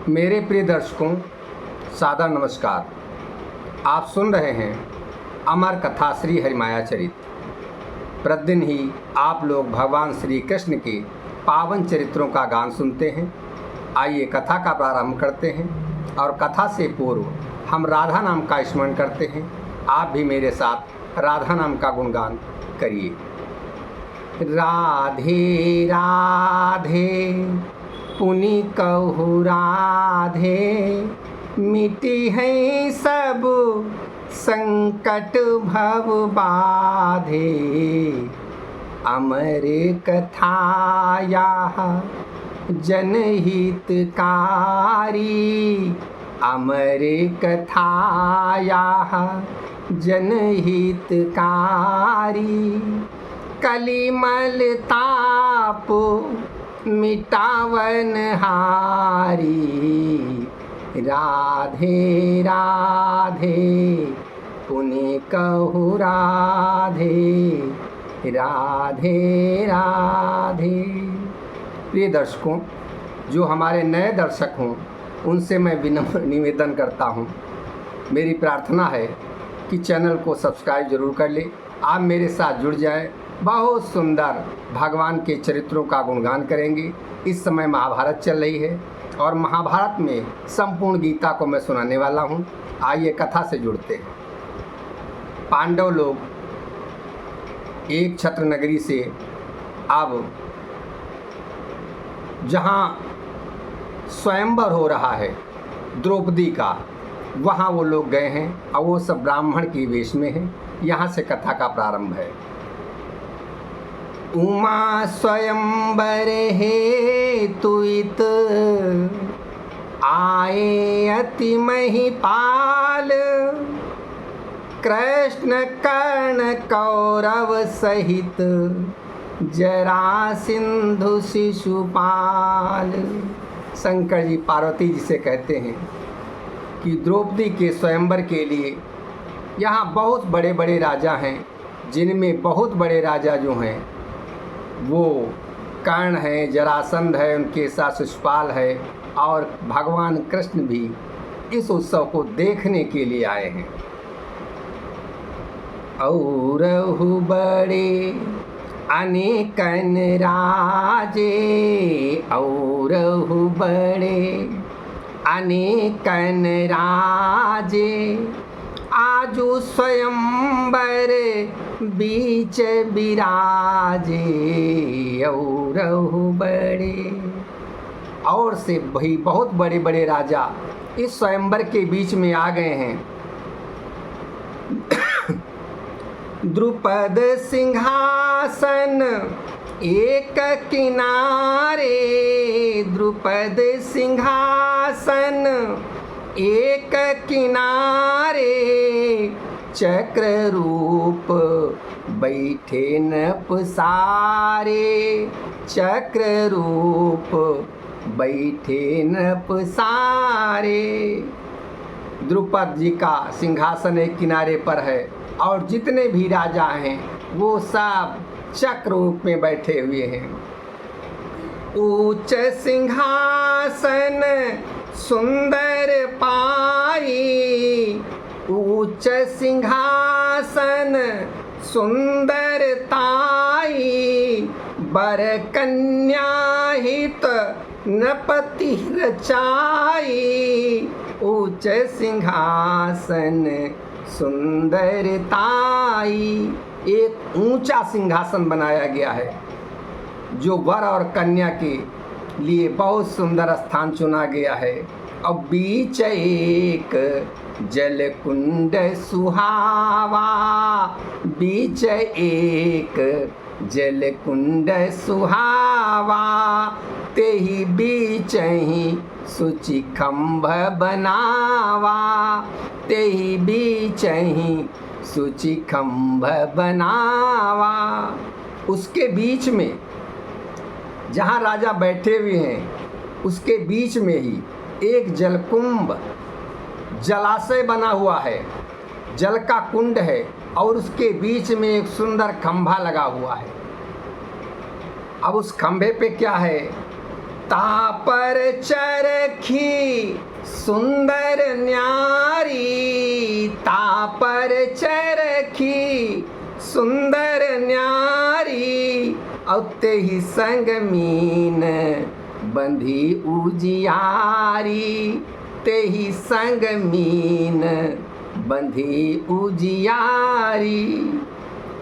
मेरे प्रिय दर्शकों, सादर नमस्कार। आप सुन रहे हैं अमर कथा श्री हरिमाया चरित। प्रतिदिन ही आप लोग भगवान श्री कृष्ण के पावन चरित्रों का गान सुनते हैं। आइए कथा का प्रारंभ करते हैं और कथा से पूर्व हम राधा नाम का स्मरण करते हैं। आप भी मेरे साथ राधा नाम का गुणगान करिए। राधे राधे पुनि कहु राधे, मिटी है सब संकट भव बाधे। अमर कथाया जनहितकारी, अमर कथाया जनहितकारी। कलिमल ताप मिटावन हारी, राधे राधे पुनि कहु राधे, राधे राधे। प्रिय दर्शकों, जो हमारे नए दर्शक हों उनसे मैं विनम्र निवेदन करता हूं, मेरी प्रार्थना है कि चैनल को सब्सक्राइब जरूर कर ले। आप मेरे साथ जुड़ जाएं, बहुत सुंदर भगवान के चरित्रों का गुणगान करेंगे। इस समय महाभारत चल रही है और महाभारत में संपूर्ण गीता को मैं सुनाने वाला हूं। आइए कथा से जुड़ते हैं। पांडव लोग एक छत्र नगरी से अब जहां स्वयंवर हो रहा है द्रौपदी का, वहां वो लोग गए हैं और वो सब ब्राह्मण की वेश में हैं। यहाँ से कथा का प्रारंभ है। उमा स्वयंवर हेतुइत, आए अति महिपाल। कृष्ण कर्ण कौरव सहित, जरासिंधु शिशुपाल। शंकर जी पार्वती जी से कहते हैं कि द्रौपदी के स्वयंवर के लिए यहाँ बहुत बड़े बड़े राजा हैं, जिनमें बहुत बड़े राजा जो हैं वो कर्ण है, जरासंध है, उनके साथ शिशुपाल है और भगवान कृष्ण भी इस उत्सव को देखने के लिए आए हैं। औरहु बड़े अनेकन राजे, औरहु बड़े अनेकन राजे। आजु स्वयंवर बीच बिराजे, औरहु बड़े। और से भाई बहुत बड़े बड़े राजा इस स्वयंवर के बीच में आ गए हैं। द्रुपद सिंहासन एक किनारे, द्रुपद सिंहासन एक किनारे। चक्र रूप बैठे नपसारे, चक्र रूप बैठे नपसारे। द्रुपद जी का सिंहासन एक किनारे पर है और जितने भी राजा हैं वो सब चक्र रूप में बैठे हुए हैं। ऊंच सिंहासन सुंदर पाई, ऊंच सिंहासन सुंदर ताई। बर कन्या हित नपति रचाई, ऊंच सिंहासन सुंदर ताई। एक ऊंचा सिंहासन बनाया गया है जो वर और कन्या के लिए बहुत सुंदर स्थान चुना गया है। और बीच एक जल कुंड सुहावा, बीच एक जल कुंड सुहावा। तेहि बीच ही सुचि खंभ बनावा, तेहि बीच ही सुचि खंभ बनावा। उसके बीच में जहाँ राजा बैठे हुए हैं उसके बीच में ही एक जलकुंभ जलाशय बना हुआ है, जल का कुंड है और उसके बीच में एक सुंदर खंभा लगा हुआ है। अब उस खंभे पे क्या है? तापर चरखी सुंदर न्यारी तापर चरखी, सुंदर न्यारी औते ही संग मीन बंधी उजियारी, ते ही संग मीन बंधी उजियारी।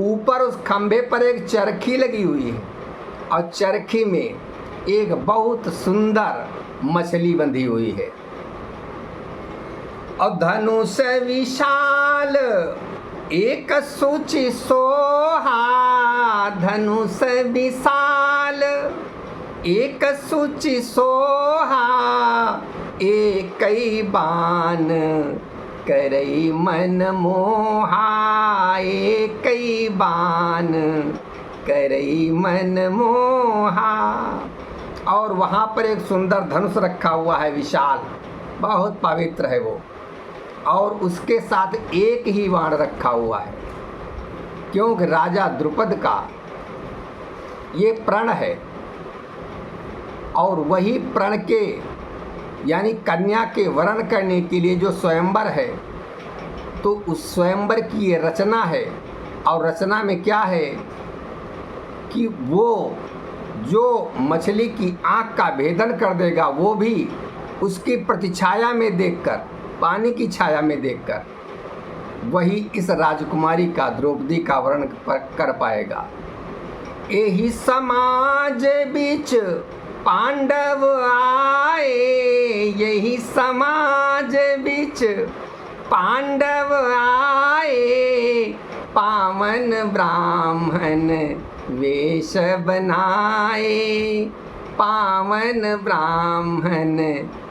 ऊपर उस खंभे पर एक चरखी लगी हुई है और चरखी में एक बहुत सुंदर मछली बंधी हुई है और धनुष विशाल एक सूची सोहा, धनुष विशाल एक सूची सोहा, एक बाण करई मन मोहा, एक बाण करई मन मोहा। और वहाँ पर एक सुंदर धनुष रखा हुआ है विशाल, बहुत पवित्र है वो, और उसके साथ एक ही बाण रखा हुआ है, क्योंकि राजा द्रुपद का ये प्रण है। और वही प्रण के यानी कन्या के वरण करने के लिए जो स्वयंवर है, तो उस स्वयंवर की ये रचना है। और रचना में क्या है कि वो जो मछली की आँख का भेदन कर देगा, वो भी उसकी प्रतिछाया में देखकर, पानी की छाया में देखकर वही इस राजकुमारी का, द्रौपदी का वर्ण कर पाएगा। यही समाज बीच पांडव आए, यही समाज बीच पांडव आए, पावन ब्राह्मण वेश बनाए, पावन ब्राह्मण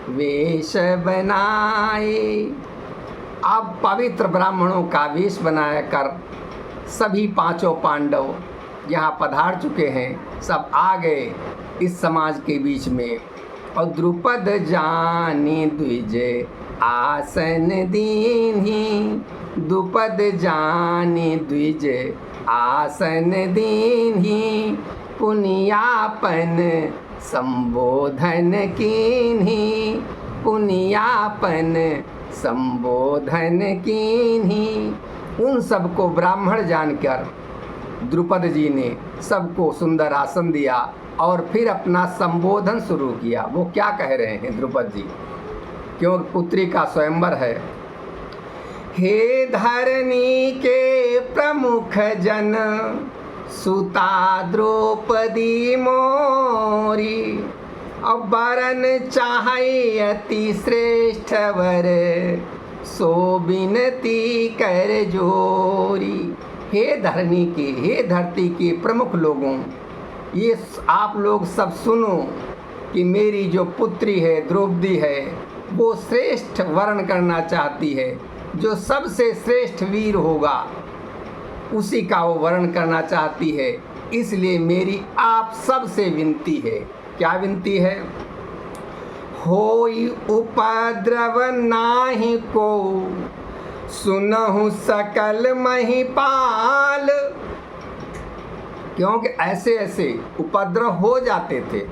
वेश बनाए। अब पवित्र ब्राह्मणों का वेश बनाया कर सभी पांचों पांडव यहाँ पधार चुके हैं, सब आ गए इस समाज के बीच में। और द्रुपद जानी द्विज आसन दीन्ही, द्रुपद जानी द्विज आसन दीन्ही, पुनियापन संबोधन कीन्ही, पुनियापन संबोधन कीन्ही। उन सबको ब्राह्मण जानकर द्रुपद जी ने सबको सुंदर आसन दिया और फिर अपना संबोधन शुरू किया। वो क्या कह रहे हैं द्रुपद जी, क्योंकि पुत्री का स्वयंवर है। हे धरनी के प्रमुख जन सुता द्रौपदी मोरी, अब वरन चाहे अति श्रेष्ठ वर सो बिनती कर जोरी। हे धरनी के, हे धरती के प्रमुख लोगों, ये आप लोग सब सुनो कि मेरी जो पुत्री है द्रौपदी है, वो श्रेष्ठ वर्ण करना चाहती है। जो सबसे श्रेष्ठ वीर होगा उसी का वो वर्ण करना चाहती है। इसलिए मेरी आप सब से विनती है। क्या विनती है? होई उपद्रव नाहि को सुनहु सकल महिपाल। क्योंकि ऐसे ऐसे उपद्रव हो जाते थे।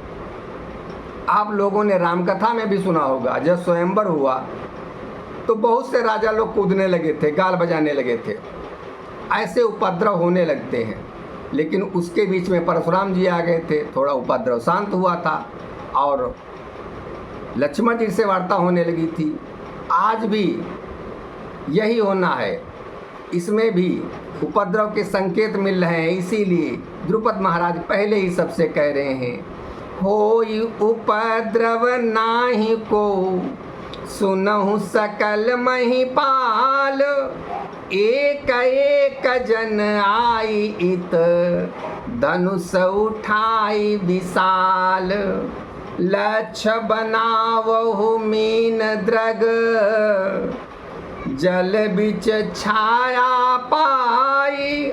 आप लोगों ने रामकथा में भी सुना होगा, जब स्वयंवर हुआ तो बहुत से राजा लोग कूदने लगे थे, गाल बजाने लगे थे। ऐसे उपद्रव होने लगते हैं, लेकिन उसके बीच में परशुराम जी आ गए थे, थोड़ा उपद्रव शांत हुआ था और लक्ष्मण जी से वार्ता होने लगी थी। आज भी यही होना है, इसमें भी उपद्रव के संकेत मिल रहे हैं। इसीलिए द्रुपद महाराज पहले ही सबसे कह रहे हैं, होई उपद्रव नाहि को सुनहु सकल महिपाल। एक एक जन आई इत धनुष उठाई विशाल। लक्ष्य बनावहु मीन द्रग जल बिच छाया पाई।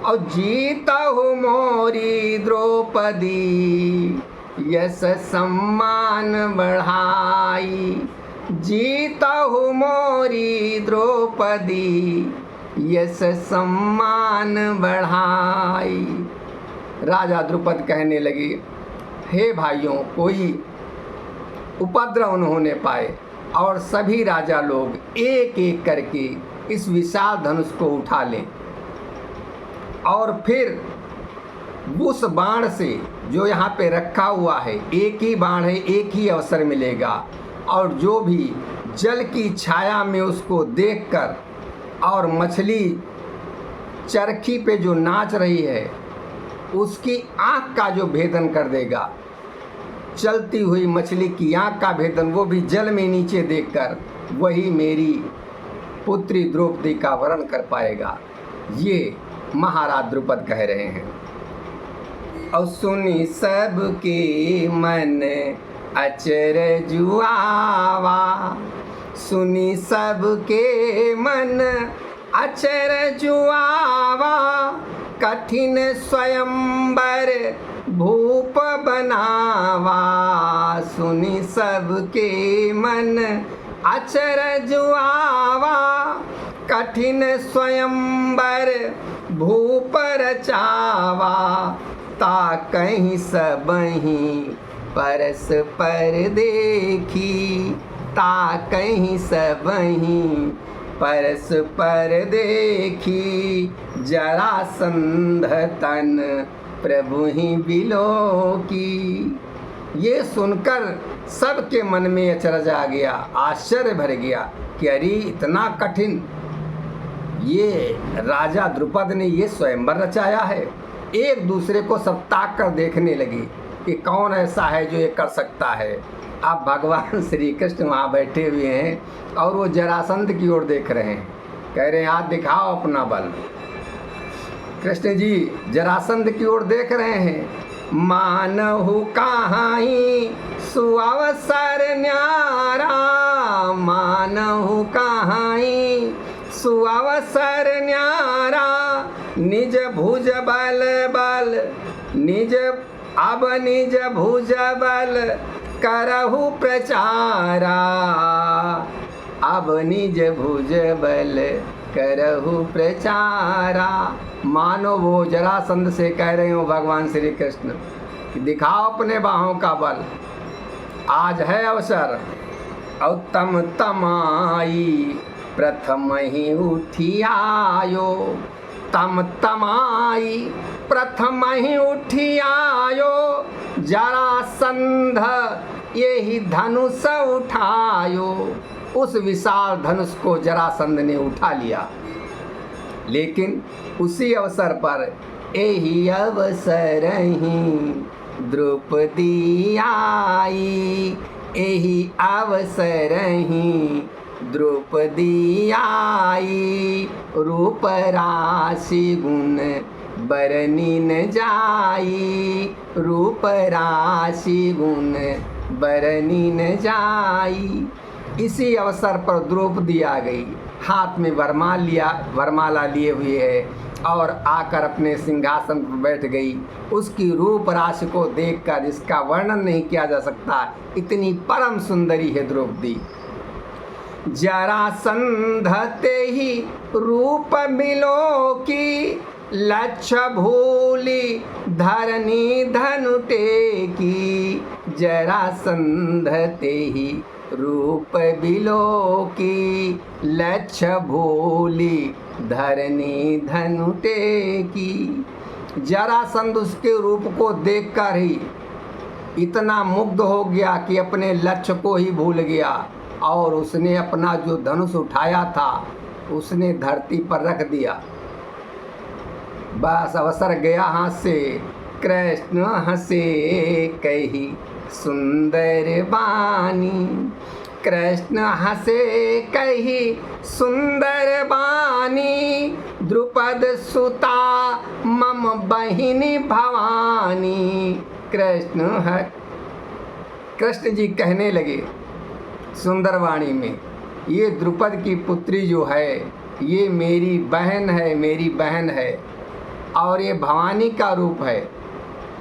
और जीतहु मोरी द्रौपदी यश सम्मान बढ़ाई। जीतहु मोरी द्रौपदी यश सम्मान बढ़ाई। राजा द्रुपद कहने लगे, हे भाइयों, कोई उपद्रव न होने पाए, और सभी राजा लोग एक एक करके इस विशाल धनुष को उठा लें और फिर उस बाण से जो यहाँ पे रखा हुआ है, एक ही बाण है, एक ही अवसर मिलेगा, और जो भी जल की छाया में उसको देखकर और मछली चरखी पे जो नाच रही है उसकी आँख का जो भेदन कर देगा, चलती हुई मछली की आँख का भेदन, वो भी जल में नीचे देखकर, वही मेरी पुत्री द्रौपदी का वर्ण कर पाएगा। ये महाराज द्रुपद कह रहे हैं। और सुनी सबके मन अचरज आवा, सुनी सबके मन अचरज आवा, कठिन स्वयंवर भूप बनावा, सुनी सबके मन अचरज आवा, कठिन स्वयंवर भूप रचावा, ता कहीं सबहीं परस्पर देखी, ता कहीं सबहीं परस्पर देखी, जरासंध तन प्रभु ही बिलो की। ये सुनकर सबके मन में अचरज आ गया, आश्चर्य भर गया कि अरे इतना कठिन ये राजा द्रुपद ने ये स्वयंवर रचाया है। एक दूसरे को सब ताक कर देखने लगी कि कौन ऐसा है जो ये कर सकता है। अब भगवान श्री कृष्ण वहाँ बैठे हुए हैं और वो जरासंध की ओर देख रहे हैं, कह रहे हैं हाथ दिखाओ अपना बल। कृष्ण जी जरासंध की ओर देख रहे हैं। मानहु काहीं सुअवसर न्यारा, मानहु काहीं सुअवसर न्यारा, निज भुज बल बल निज, अब निज भुज बल करहु प्रचारा, अब निज भुज बल करहु प्रचारा। मानो वो जरासंध से कह रहे हो भगवान श्री कृष्ण कि दिखाओ अपने बाहों का बल, आज है अवसर। और तम तमाई प्रथम ही उठी आयो, तम तमाई प्रथम ही उठी आयो, जरासंध यही धनुष उठायो। उस विशाल धनुष को जरासंध ने उठा लिया, लेकिन उसी अवसर पर यही अवसर ही द्रौपदी आई, यही अवसर ही द्रौपदी आई, रूप राशि गुण बरनी न जाई, रूप राशि गुण बरनी न जाई। इसी अवसर पर द्रौपदी आ गई, हाथ में वरमाला लिए हुए है और आकर अपने सिंहासन पर बैठ गई। उसकी रूप राशि को देखकर इसका वर्णन नहीं किया जा सकता, इतनी परम सुंदरी है द्रौपदी। जरासंध ते ही रूप मिलो की, लक्ष्य भूली धरनी धनुटे की, जरासंध ते ही रूप बिलो की, लक्ष्य भूली धरनी धनुटे की। जरासंध उसके रूप को देखकर ही इतना मुग्ध हो गया कि अपने लक्ष्य को ही भूल गया और उसने अपना जो धनुष उठाया था उसने धरती पर रख दिया। बस अवसर गया हाथ से। कृष्ण हंसे कही सुंदर बानी, कृष्ण हंसे कही सुंदर बानी, द्रुपद सुता मम बहिनी भवानी। कृष्ण जी कहने लगे सुंदरवाणी में, ये द्रुपद की पुत्री जो है ये मेरी बहन है, मेरी बहन है और ये भवानी का रूप है,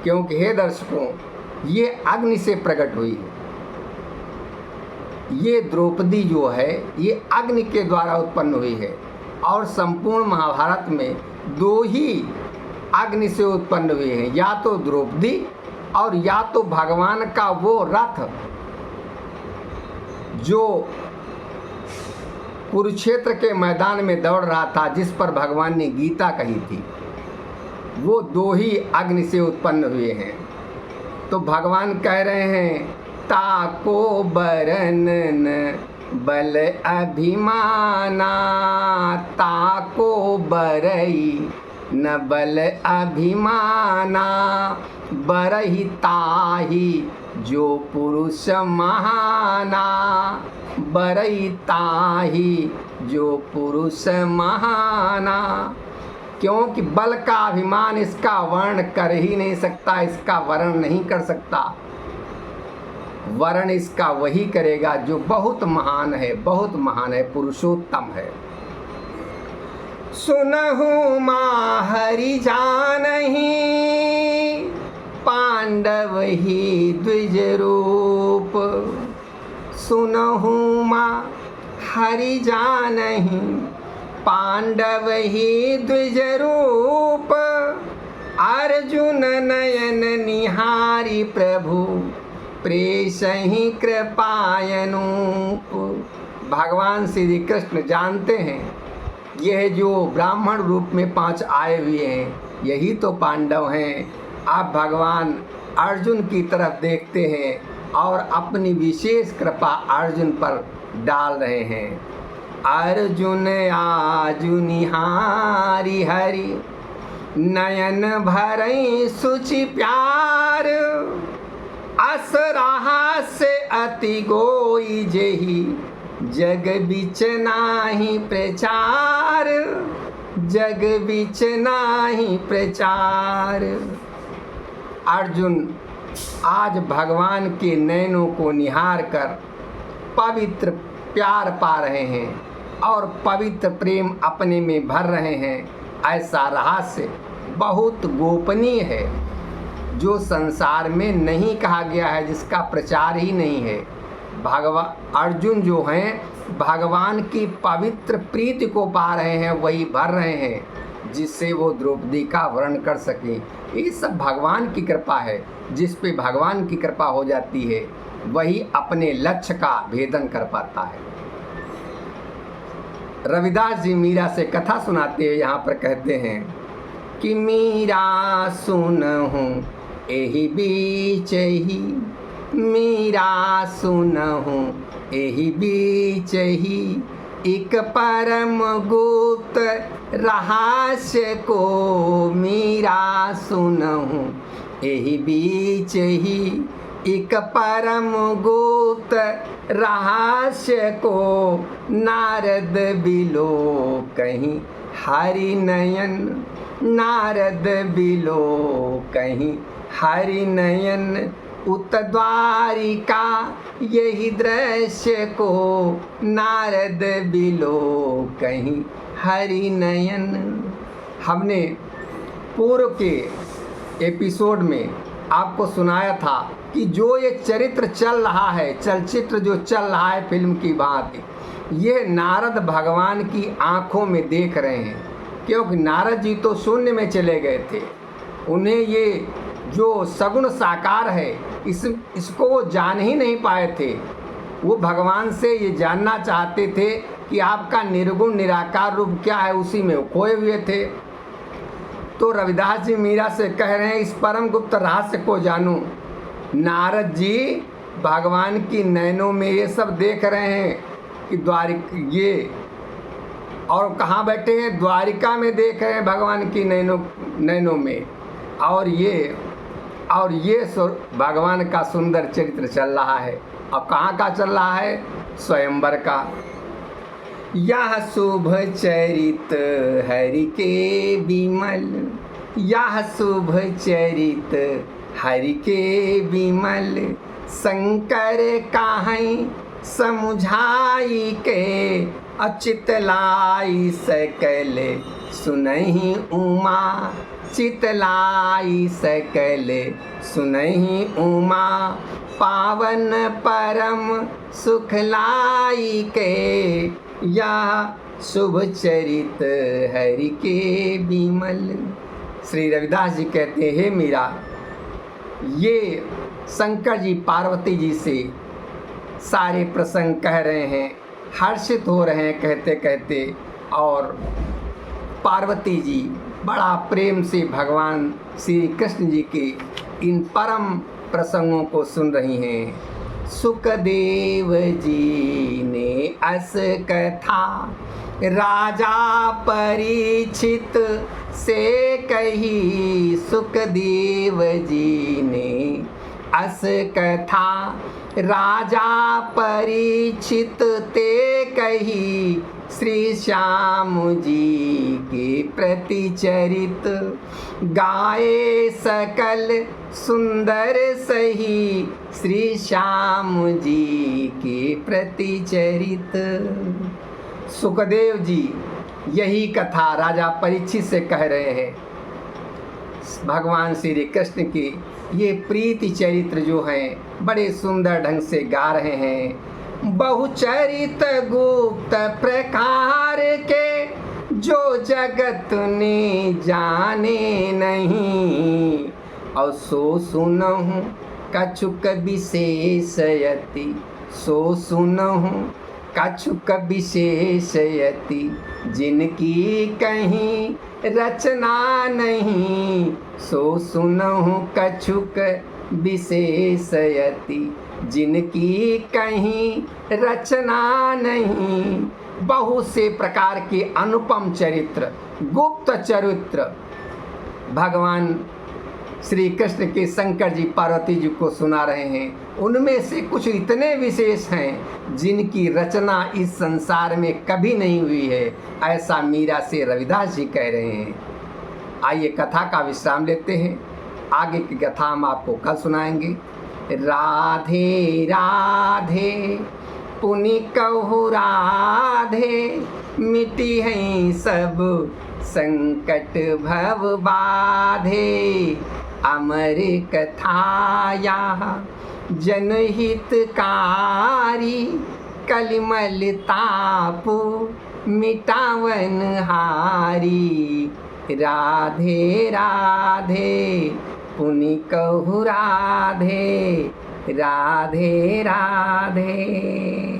क्योंकि हे दर्शकों ये अग्नि से प्रकट हुई है। ये द्रौपदी जो है ये अग्नि के द्वारा उत्पन्न हुई है और संपूर्ण महाभारत में दो ही अग्नि से उत्पन्न हुए हैं, या तो द्रौपदी और या तो भगवान का वो रथ जो कुरुक्षेत्र के मैदान में दौड़ रहा था, जिस पर भगवान ने गीता कही थी, वो दो ही अग्नि से उत्पन्न हुए हैं। तो भगवान कह रहे हैं, ताको बरनन बल अभिमाना, ताको बरई न बल अभिमाना, बरही ताही जो पुरुष महाना, बरई ताही जो पुरुष महाना। क्योंकि बल का अभिमान इसका वर्ण कर ही नहीं सकता, इसका वर्ण नहीं कर सकता। वर्ण इसका वही करेगा जो बहुत महान है, बहुत महान है, पुरुषोत्तम है। सुनहु माँ हरि जानहि, पांडव ही द्विज रूप। सुनहु माँ हरि जानहि, पांडव ही द्विज रूप। अर्जुन नयन निहारी प्रभु, प्रेषहि कृपायनूप। भगवान श्री कृष्ण जानते हैं, यह जो ब्राह्मण रूप में 5 आए हुए हैं, यही तो पांडव हैं। आप भगवान अर्जुन की तरफ देखते हैं और अपनी विशेष कृपा अर्जुन पर डाल रहे हैं। अर्जुन आजु निहारी हरि, नयन भरई सुचि प्यार। अस रहस्य अति गोई जेहि, जग बिच नाही प्रचार, जग बिच नाही प्रचार। अर्जुन आज भगवान के नयनों को निहार कर पवित्र प्यार पा रहे हैं और पवित्र प्रेम अपने में भर रहे हैं। ऐसा रहस्य बहुत गोपनीय है, जो संसार में नहीं कहा गया है, जिसका प्रचार ही नहीं है। अर्जुन जो हैं, भगवान की पवित्र प्रीति को पा रहे हैं, वही भर रहे हैं, जिससे वो द्रौपदी का वर्ण कर सके। ये सब भगवान की कृपा है। जिस पे भगवान की कृपा हो जाती है, वही अपने लक्ष्य का भेदन कर पाता है। रविदास जी मीरा से कथा सुनाते हुए यहाँ पर कहते हैं कि मीरा सुनहु एहि बीच ही, मीरा सुनहु एहि बीच ही, एक परम गुप्त रहस्य को। मीरा सुनहु एहि बीच ही, एक परम गुप्त रहस्य को। नारद बिलो कहीं हरि नयन, नारद बिलो कहीं हरि नयन। उत द्वारिका यही दृश्य को, नारद बिलो कहीं हरि नयन। हमने पूर्व के एपिसोड में आपको सुनाया था कि जो ये चरित्र चल रहा है, चलचित्र जो चल रहा है फिल्म की भांति, ये नारद भगवान की आंखों में देख रहे हैं। क्योंकि नारद जी तो शून्य में चले गए थे, उन्हें ये जो सगुण साकार है इसको वो जान ही नहीं पाए थे। वो भगवान से ये जानना चाहते थे कि आपका निर्गुण निराकार रूप क्या है, उसी में वो खोए हुए थे। तो रविदास जी मीरा से कह रहे हैं, इस परम गुप्त रहस्य को जानूं। नारद जी भगवान की नैनों में ये सब देख रहे हैं कि ये और कहाँ बैठे हैं, द्वारिका में देख रहे हैं भगवान की नैनों में। और ये भगवान का सुंदर चरित्र चल रहा है। अब कहाँ का चल रहा है? स्वयंवर का। यह शुभ चरित हरि के विमल, यह शुभ चरित हरि के विमल। शंकर काहई समुझाई के, अचितलाई सकल सुनहि उमा। चितलाई सकल सुनहि उमा, पावन परम सुखलाई के। यह शुभ चरित हरि के विमल। श्री रविदास जी कहते हैं, मीरा, ये शंकर जी पार्वती जी से सारे प्रसंग कह रहे हैं, हर्षित हो रहे हैं कहते कहते। और पार्वती जी बड़ा प्रेम से भगवान श्री कृष्ण जी के इन परम प्रसंगों को सुन रही हैं। सुखदेव जी ने अस कथा राजा परीक्षित से कही। सुखदेव जी ने अस कथा राजा परीक्षित ते कही। श्री श्याम जी के प्रति चरित गाए सकल सुंदर सही। श्री श्याम जी के प्रति चरित। सुखदेव जी यही कथा राजा परीक्षित से कह रहे हैं। भगवान श्री कृष्ण के ये प्रीति चरित्र जो हैं बड़े सुंदर ढंग से गा रहे हैं। बहुचरित गुप्त प्रकार के जो जगत ने जाने नहीं। और सो सुनहु कछुक विशेषयति। सो सुनहु कछुक विशेषयति। जिनकी कहीं रचना नहीं। सो सुनहु कछुक विशेषयति। जिनकी कहीं रचना नहीं। बहुत से प्रकार के अनुपम चरित्र, गुप्त चरित्र भगवान श्री कृष्ण के शंकर जी पार्वती जी को सुना रहे हैं। उनमें से कुछ इतने विशेष हैं जिनकी रचना इस संसार में कभी नहीं हुई है, ऐसा मीरा से रविदास जी कह रहे हैं। आइए कथा का विश्राम लेते हैं, आगे की कथा हम आपको कल सुनाएंगे। राधे राधे पुनि कहु राधे। मिटी हैं सब संकट भव बाधे। अमर कथाया जनहितकारी। कलिमल तापु मिटावन हारी। राधे राधे पुनि कहु राधे। राधे राधे।